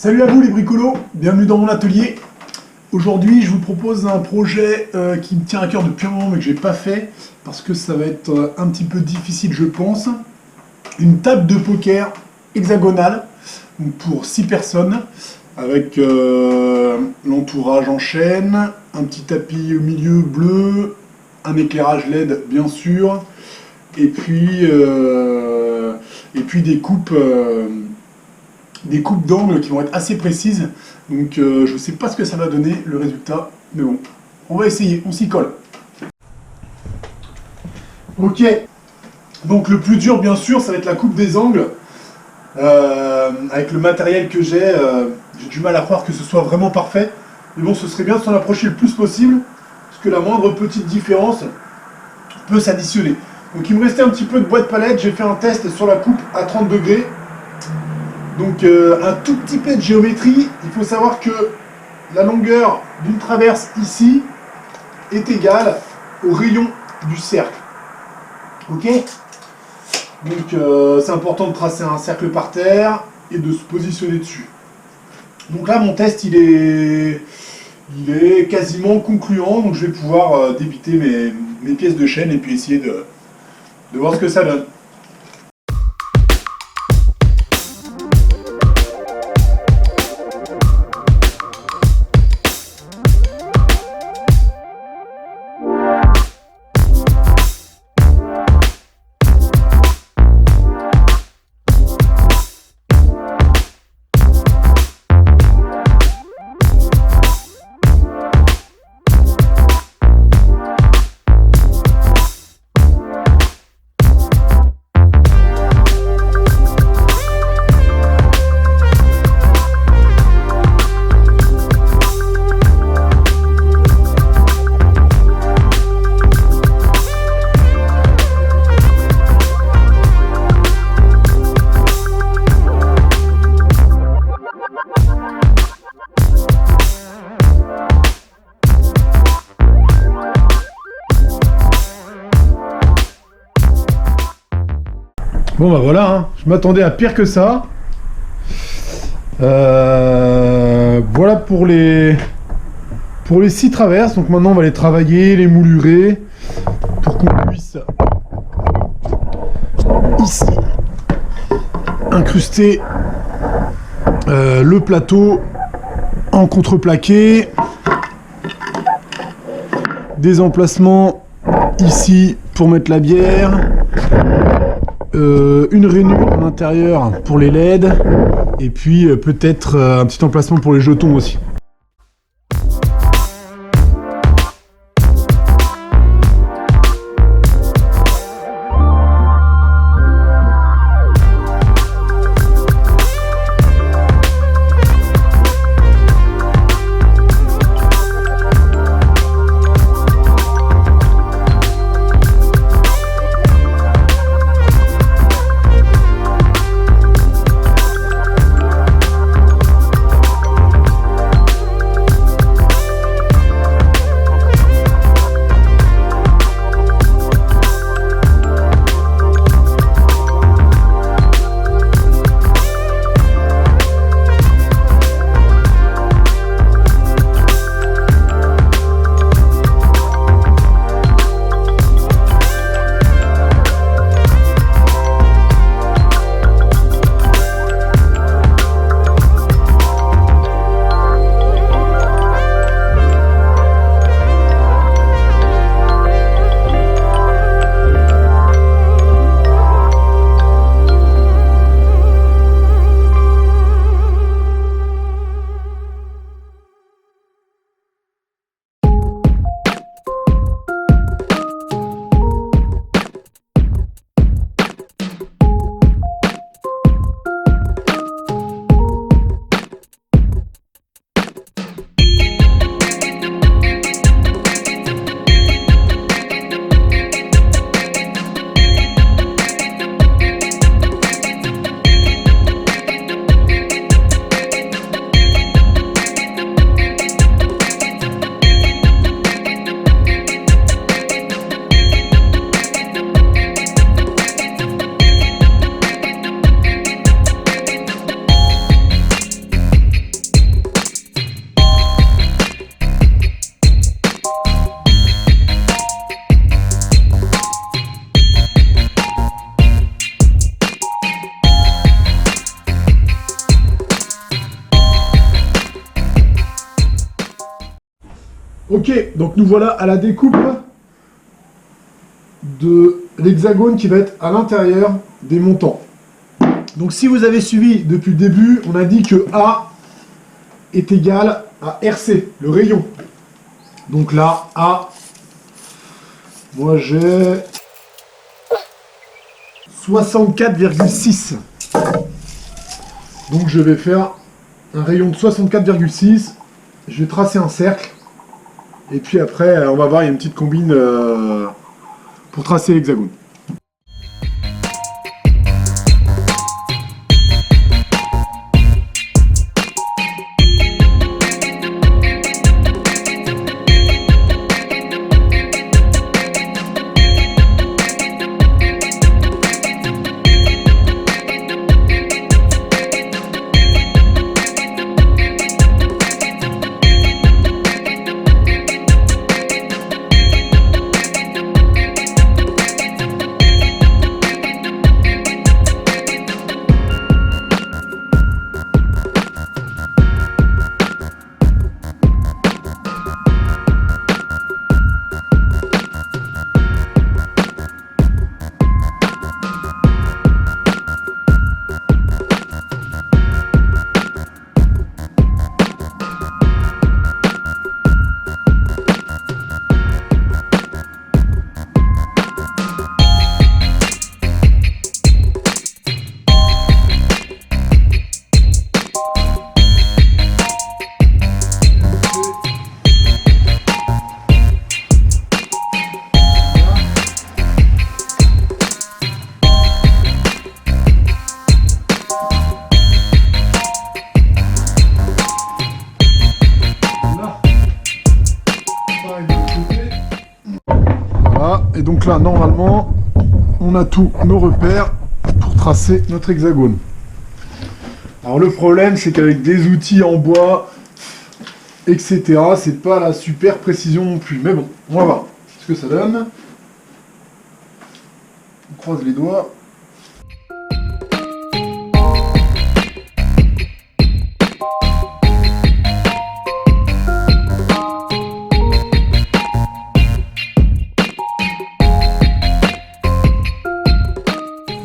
Salut à vous les bricolos, bienvenue dans mon atelier. Aujourd'hui je vous propose un projet qui me tient à cœur depuis un moment mais que j'ai pas fait parce que ça va être un petit peu difficile je pense. Une table de poker hexagonale donc pour 6 personnes avec l'entourage en chêne, un petit tapis au milieu bleu, un éclairage LED bien sûr et puis des coupes d'angles qui vont être assez précises. Donc je ne sais pas ce que ça va donner le résultat, mais bon, on va essayer, on s'y colle. Ok, donc le plus dur bien sûr, ça va être la coupe des angles. Avec le matériel que j'ai du mal à croire que ce soit vraiment parfait. Mais bon, ce serait bien de s'en approcher le plus possible, parce que la moindre petite différence peut s'additionner. Donc il me restait un petit peu de bois de palette, j'ai fait un test sur la coupe à 30 degrés. Donc un tout petit peu de géométrie, il faut savoir que la longueur d'une traverse ici est égale au rayon du cercle. Ok ? Donc c'est important de tracer un cercle par terre et de se positionner dessus. Donc là mon test il est quasiment concluant, donc je vais pouvoir débiter mes pièces de chêne et puis essayer de voir ce que ça donne. Bon bah voilà, hein. Je m'attendais à pire que ça. Voilà pour les 6 traverses. Donc maintenant on va les travailler, les moulurer pour qu'on puisse ici incruster le plateau en contreplaqué. Des emplacements ici pour mettre la bière. Une rainure à l'intérieur pour les LED et puis peut-être un petit emplacement pour les jetons aussi. Ok, donc nous voilà à la découpe de l'hexagone qui va être à l'intérieur des montants. Donc si vous avez suivi depuis le début, on a dit que A est égal à RC, le rayon. Donc là, A, moi j'ai 64,6. Donc je vais faire un rayon de 64,6. Je vais tracer un cercle. Et puis après, on va voir, il y a une petite combine pour tracer l'hexagone. Et donc là, normalement, on a tous nos repères pour tracer notre hexagone. Alors le problème, c'est qu'avec des outils en bois, etc., c'est pas la super précision non plus. Mais bon, on va voir ce que ça donne. On croise les doigts.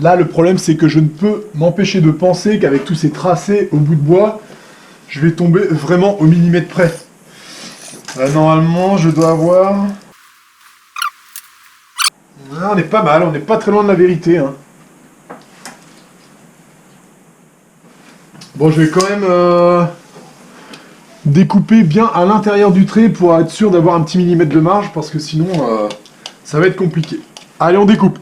Là, le problème, c'est que je ne peux m'empêcher de penser qu'avec tous ces tracés au bout de bois, je vais tomber vraiment au millimètre près. Normalement, je dois avoir... Ah, on est pas mal, on n'est pas très loin de la vérité. Hein. Bon, je vais quand même découper bien à l'intérieur du trait pour être sûr d'avoir un petit millimètre de marge, parce que sinon, ça va être compliqué. Allez, on découpe.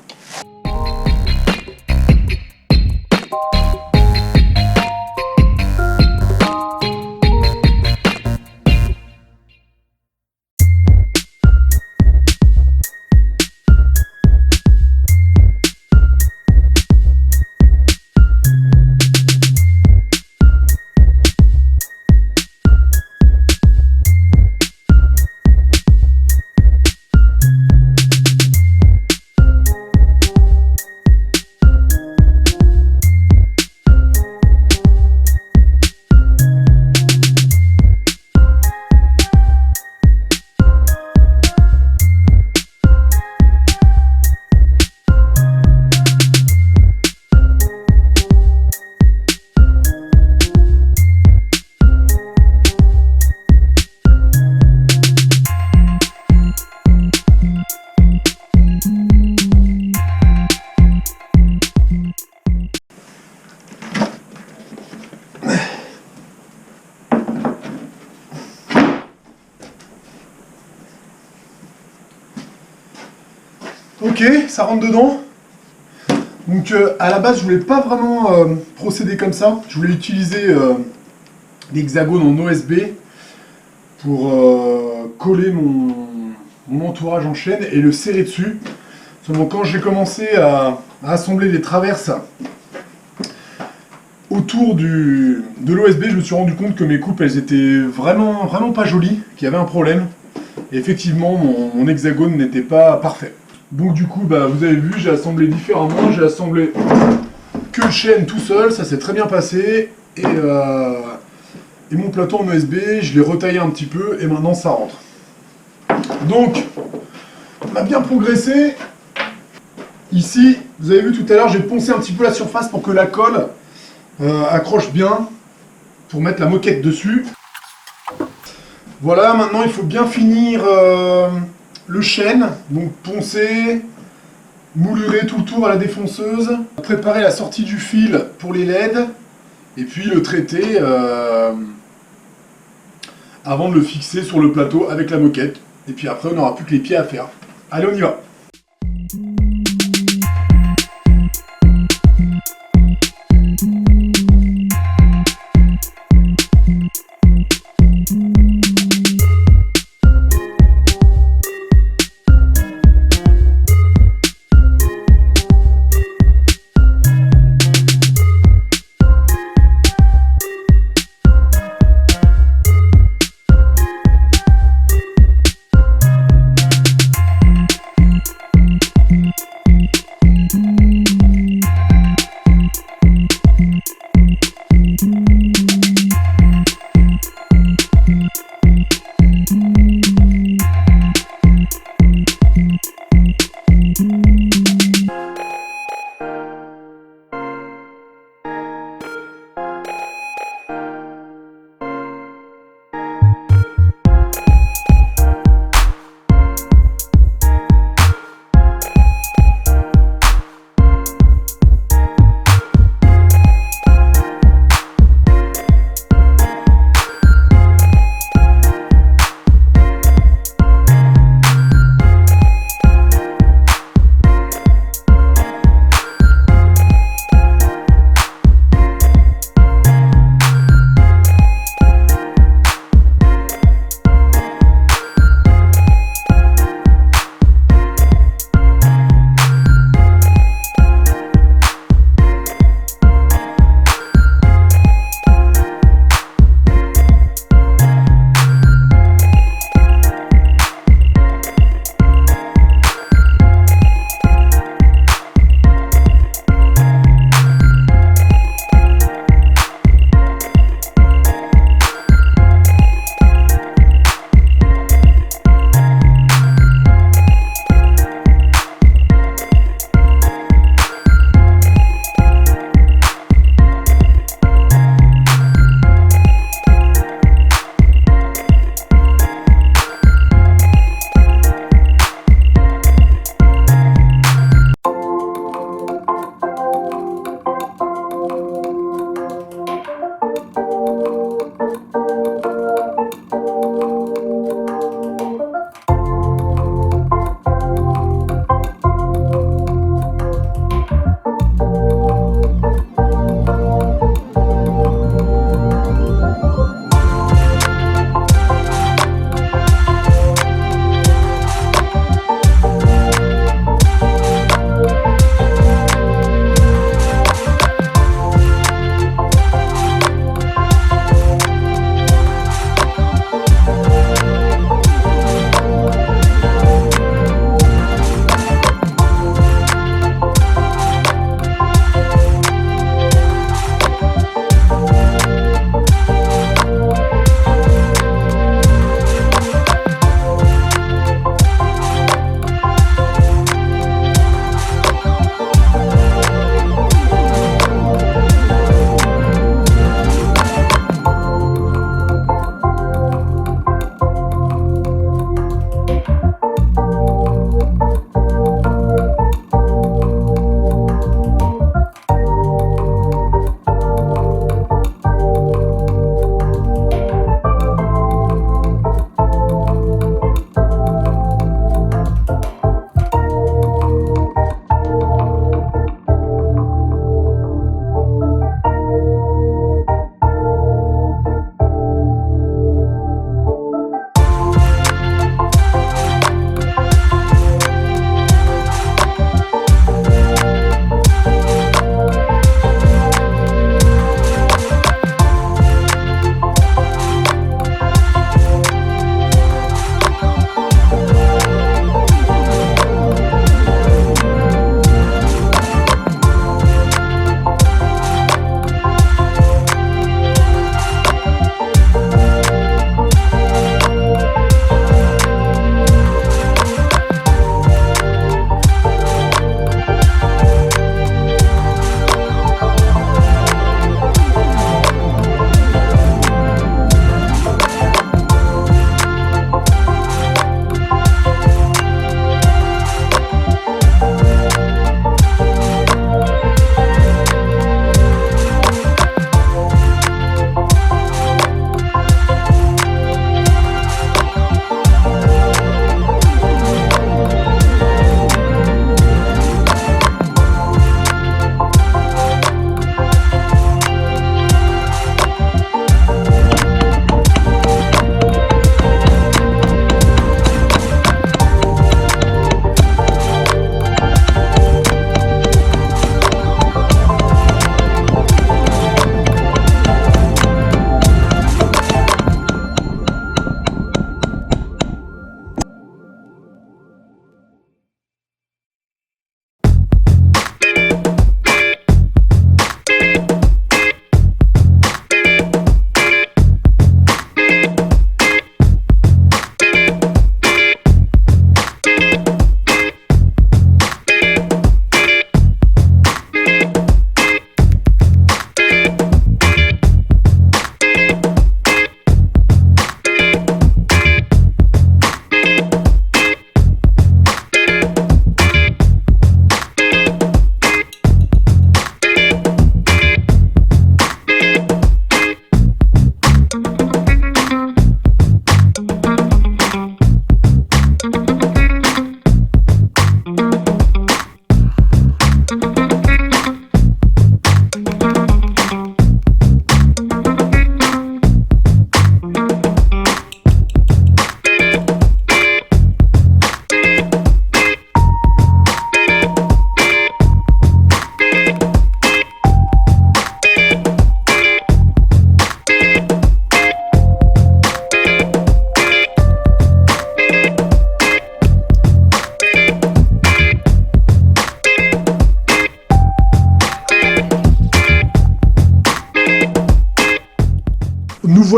Ok, ça rentre dedans. Donc à la base, je voulais pas vraiment procéder comme ça. Je voulais utiliser l'hexagone en OSB pour coller mon entourage en chaîne et le serrer dessus. Seulement quand j'ai commencé à assembler les traverses autour de l'OSB, je me suis rendu compte que mes coupes, elles étaient vraiment pas jolies, qu'il y avait un problème. Et effectivement, mon hexagone n'était pas parfait. Donc du coup, bah, vous avez vu, j'ai assemblé différemment. J'ai assemblé que le chêne tout seul, ça s'est très bien passé. Et mon plateau en OSB, je l'ai retaillé un petit peu et maintenant ça rentre. Donc, on a bien progressé. Ici, vous avez vu tout à l'heure, j'ai poncé un petit peu la surface pour que la colle accroche bien, pour mettre la moquette dessus. Voilà, maintenant il faut bien finir le chêne, donc poncer, moulurer tout le tour à la défonceuse, préparer la sortie du fil pour les LED, et puis le traiter avant de le fixer sur le plateau avec la moquette. Et puis après, on n'aura plus que les pieds à faire. Allez, on y va!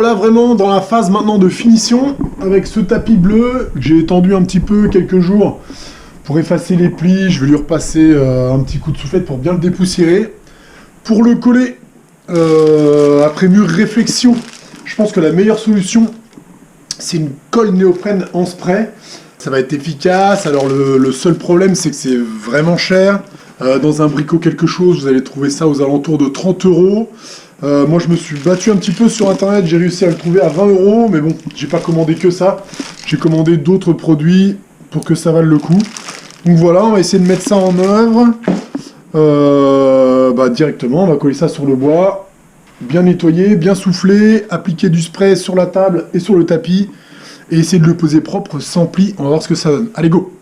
voilà vraiment dans la phase maintenant de finition avec ce tapis bleu que j'ai étendu un petit peu quelques jours pour effacer les plis. Je vais lui repasser un petit coup de soufflette pour bien le dépoussiérer. Pour le coller, après mûre réflexion, je pense que la meilleure solution, c'est une colle néoprène en spray. Ça va être efficace. Alors le seul problème, c'est que c'est vraiment cher. Dans un Brico quelque chose, vous allez trouver ça aux alentours de 30 €. Moi, je me suis battu un petit peu sur internet, j'ai réussi à le trouver à 20 €, mais bon, j'ai pas commandé que ça. J'ai commandé d'autres produits pour que ça vaille le coup. Donc voilà, on va essayer de mettre ça en œuvre. Directement, on va coller ça sur le bois, bien nettoyer, bien souffler, appliquer du spray sur la table et sur le tapis, et essayer de le poser propre sans pli. On va voir ce que ça donne. Allez, go!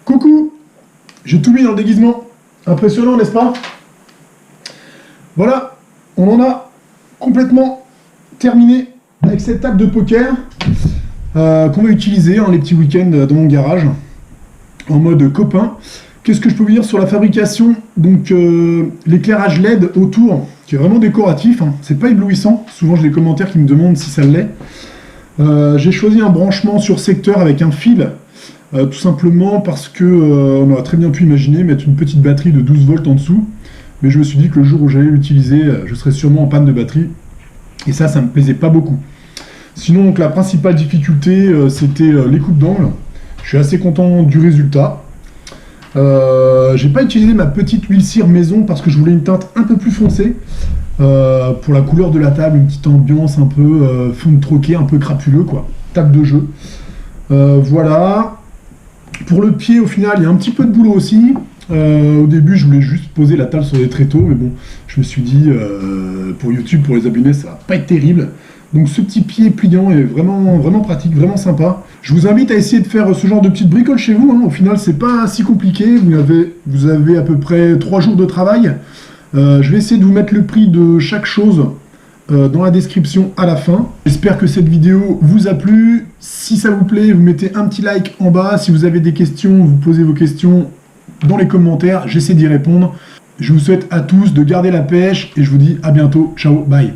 Coucou, j'ai tout mis dans le déguisement. Impressionnant, n'est-ce pas? Voilà, on en a complètement terminé avec cette table de poker qu'on va utiliser les petits week-ends dans mon garage en mode copain. Qu'est-ce que je peux vous dire sur la fabrication? Donc l'éclairage LED autour, qui est vraiment décoratif, hein. C'est pas éblouissant. Souvent j'ai des commentaires qui me demandent si ça l'est. J'ai choisi un branchement sur secteur avec un fil. Tout simplement parce que on aurait très bien pu imaginer mettre une petite batterie de 12 volts en dessous, mais je me suis dit que le jour où j'allais l'utiliser, je serais sûrement en panne de batterie, et ça me plaisait pas beaucoup. Sinon, donc, la principale difficulté, c'était les coupes d'angle. Je suis assez content du résultat. J'ai pas utilisé ma petite huile cire maison parce que je voulais une teinte un peu plus foncée, pour la couleur de la table, une petite ambiance un peu fond de troquet, un peu crapuleux, quoi. Table de jeu. Voilà. Pour le pied, au final, il y a un petit peu de boulot aussi. Au début, je voulais juste poser la table sur des tréteaux, mais bon, je me suis dit, pour YouTube, pour les abonnés, ça va pas être terrible. Donc ce petit pied pliant est vraiment, vraiment pratique, vraiment sympa. Je vous invite à essayer de faire ce genre de petites bricoles chez vous, hein. Au final, c'est pas si compliqué. Vous avez à peu près 3 jours de travail. Je vais essayer de vous mettre le prix de chaque chose dans la description à la fin. J'espère que cette vidéo vous a plu. Si ça vous plaît, vous mettez un petit like en bas. Si vous avez des questions, vous posez vos questions dans les commentaires. J'essaie d'y répondre. Je vous souhaite à tous de garder la pêche et je vous dis à bientôt. Ciao, bye.